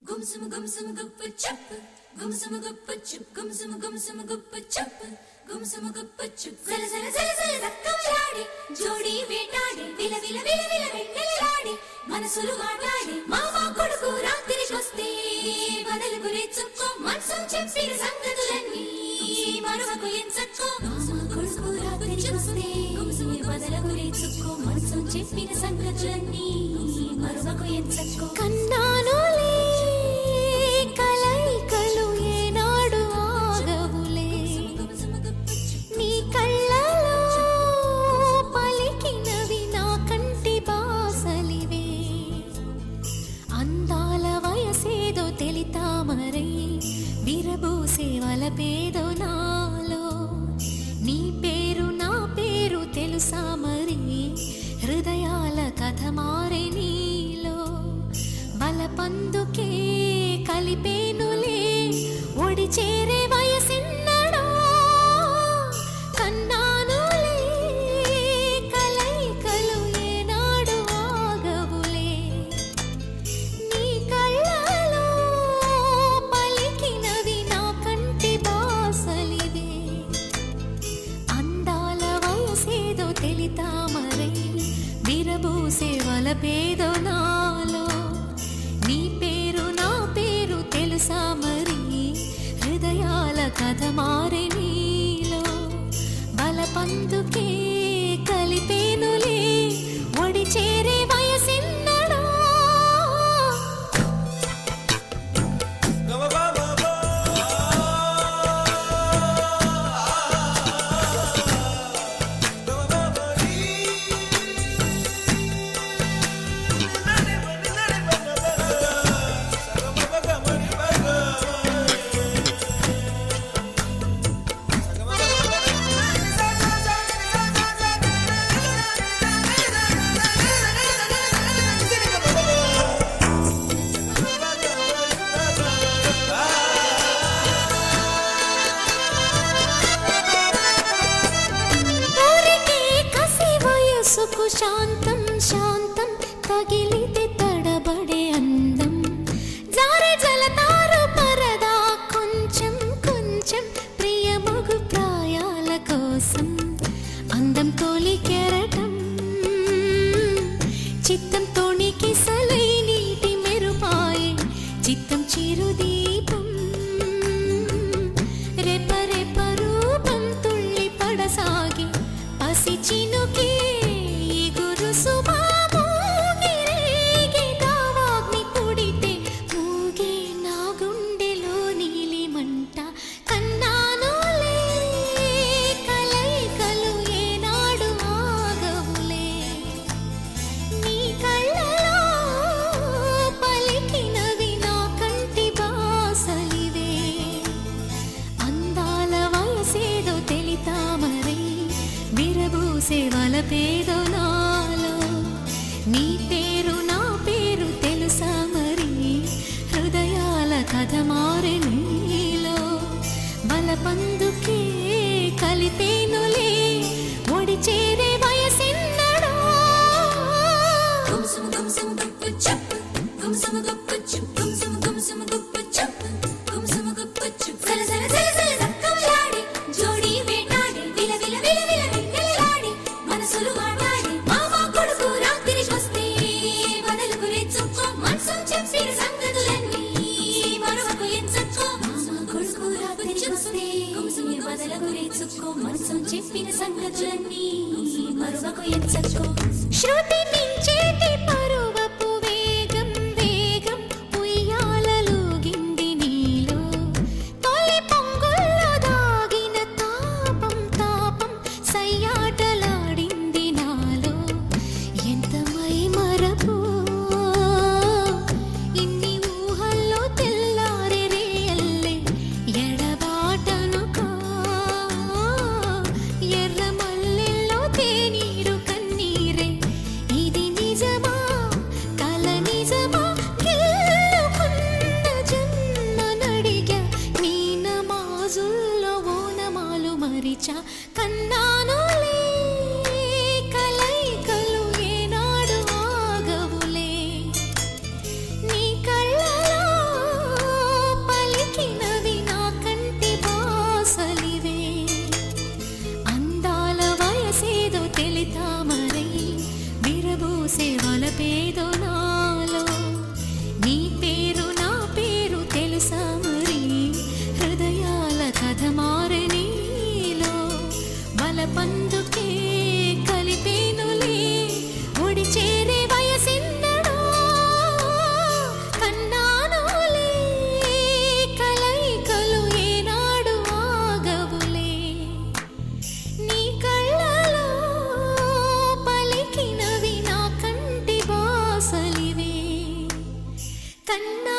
Gumsum gumsum guppa chup, gumsum guppa chup, gumsum gumsum guppa chup, gumsum guppa chup. Zala zala zala zala zakkamalade, jodi vetade, vila vila vila vila vettalade, manasulu maatade, mama koduku ratrikoste, vadaluku rechukko, mansum cheppina sangatulani, maruvaku ensakko, mama koduku ratrikoste, vadaluku rechukko, mansum cheppina sangatulani, maruvaku ensakko. Kannanule కలైకలు ఏనాడు ఆగవులే నీ కళ్ళలో పలికినవి నా కంటి బాసలివే అందాల వయసేదో తెలితామరై విరబూసే వలపేదో నాలో నీ పేరు నా పేరు తెలుసా మరి హృదయాల కథ మారే నీలో బలపందుకే కలిపేనులే ఒడి చేరే వయసిన్నడో కన్నానులే కలైకలు ఏనాడు ఆగవులే నీ కళ్ళలో పలికినవి నా కంటి బాసలివే అందాల వయసేదో తెలితామరై విరబూసే వలపేదో నాలో నీ పేరు నా పేరు తెలుసా మరి హృదయాల కథ మారే నీలో బలపందుకే కలిపేనులే ఒడి చేరే వయసిన్నడో శాంతం శాంతం తగిలితే తడబడే అందం జారే జలతారు పరదా కొంచెం కొంచెం ప్రియమగు ప్రాయాల కోసం అందం తోలి కెరటం చిత్తం తోణికి సలై నీటి మెరుపాయే చిత్తం చిరుదీపం రెప రెప రూపం తుళ్ళి పడసాగి పసి చినుకి వలపేదో నాలో నీ పేరు నా పేరు తెలుసా మరి హృదయాల కథ మారే నీలో బలపందుకే కలిపేనులే ఒడి చేరే వయసిన్నడో గుమ్సుము గుమ్సుము గుప్పు చప్ గుమ్సుము గుప్పు చప్ గుమ్సుము గుమ్సుము గుప్పు చప్ గుమ్సుము గుప్పు చప్ జల జల జల జల దక్కమలాడి జోడి వేటాడి విల విల విల విల వెన్నెలలాడి మనసులు మాటాడి మామ కొడుకు రాత్రికొస్తే వదలకు రేచుకో మనసు చెప్పిన సంగతులన్నీ మరొకకు ఎంచక్కో మామ కొడుకు రాత్రికొస్తే వదలకు రేచుకో మనసు చెప్పిన సంగతులన్నీ మరొకకు ఎంచక్కో శృతి మించేటి పరువపు వేగం వేగం ఉయ్యాలలుగింది నీలో తొలి పొంగుల్లో దాగిన తాపం తాపం సయ్యాటలాడింది నాలో ఎంత మై మరపు ఇన్ని ఊహల్లో తెల్లారే రేయల్లే ఎడబాటనుకో ఎర్ర మల్లెల్లో తేనీరు కన్నీరే ఇది నీ ఆశలివే కన్నా